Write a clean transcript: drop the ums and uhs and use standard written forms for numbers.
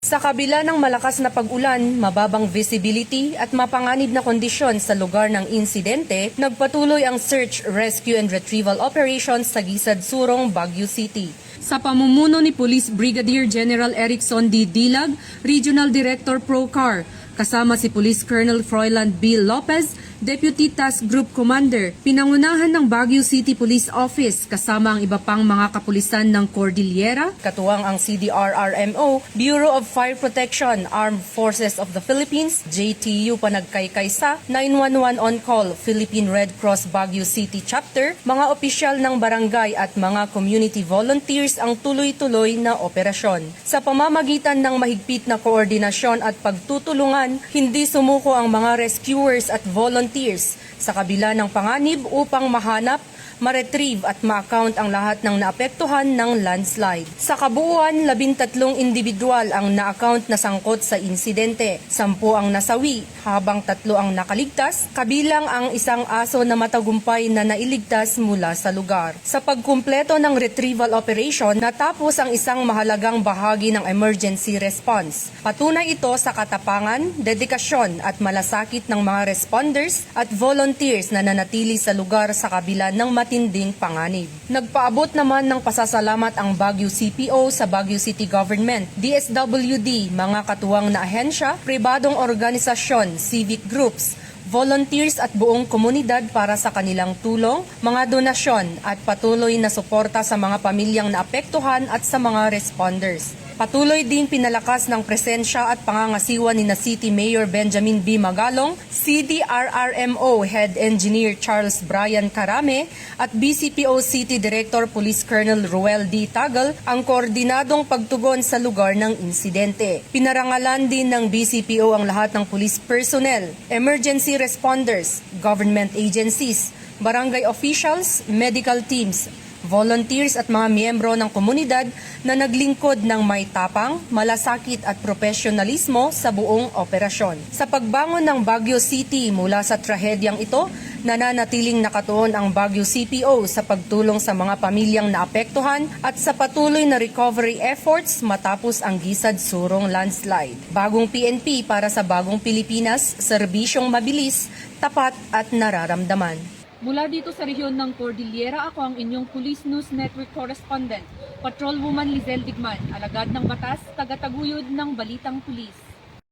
Sa kabila ng malakas na pag-ulan, mababang visibility at mapanganib na kondisyon sa lugar ng insidente, nagpatuloy ang search, rescue and retrieval operations sa Gisad Surong, Baguio City. Sa pamumuno ni Police Brigadier General Erickson D. Dilag, Regional Director Procar, kasama si Police Colonel Froiland B. Lopez, Deputy Task Group Commander, pinangunahan ng Baguio City Police Office kasama ang iba pang mga kapulisan ng Cordillera, katuwang ang CDRRMO, Bureau of Fire Protection, Armed Forces of the Philippines, JTU Panagkaykay sa 911 On Call, Philippine Red Cross Baguio City Chapter, mga opisyal ng barangay at mga community volunteers ang tuloy-tuloy na operasyon. Sa pamamagitan ng mahigpit na koordinasyon at pagtutulungan, hindi sumuko ang mga rescuers at volunteers sa kabila ng panganib upang mahanap, ma-retrieve at ma-account ang lahat ng naapektuhan ng landslide. Sa kabuuan, 13 individual ang na-account na sangkot sa insidente, 10 ang nasawi habang 3 ang nakaligtas, kabilang ang isang aso na matagumpay na nailigtas mula sa lugar. Sa pagkumpleto ng retrieval operation, natapos ang isang mahalagang bahagi ng emergency response. Patunay ito sa katapangan, dedikasyon at malasakit ng mga responders at volunteers na nanatili sa lugar sa kabila ng matinding panganib. Nagpaabot naman ng pasasalamat ang Baguio CPO sa Baguio City Government, DSWD, mga katuwang na ahensya, pribadong organisasyon, civic groups, volunteers at buong komunidad para sa kanilang tulong, mga donasyon at patuloy na suporta sa mga pamilyang naapektuhan at sa mga responders. Patuloy din pinalakas ng presensya at pangangasiwa ni na City Mayor Benjamin B. Magalong, CDRRMO Head Engineer Charles Brian Carame at BCPO City Director Police Colonel Ruel D. Tagal ang koordinadong pagtugon sa lugar ng insidente. Pinarangalan din ng BCPO ang lahat ng police personnel, emergency responders, government agencies, barangay officials, medical teams, volunteers at mga miyembro ng komunidad na naglingkod ng may tapang, malasakit at profesionalismo sa buong operasyon. Sa pagbangon ng Baguio City mula sa trahedyang ito, nananatiling nakatuon ang Baguio CPO sa pagtulong sa mga pamilyang naapektuhan at sa patuloy na recovery efforts matapos ang Gisad Surong landslide. Bagong PNP para sa bagong Pilipinas, serbisyong mabilis, tapat at nararamdaman. Mula dito sa rehiyon ng Cordillera, ako ang inyong Police News Network Correspondent, Patrolwoman Lizelle Digman, alagad ng batas, tagataguyod ng Balitang Pulis.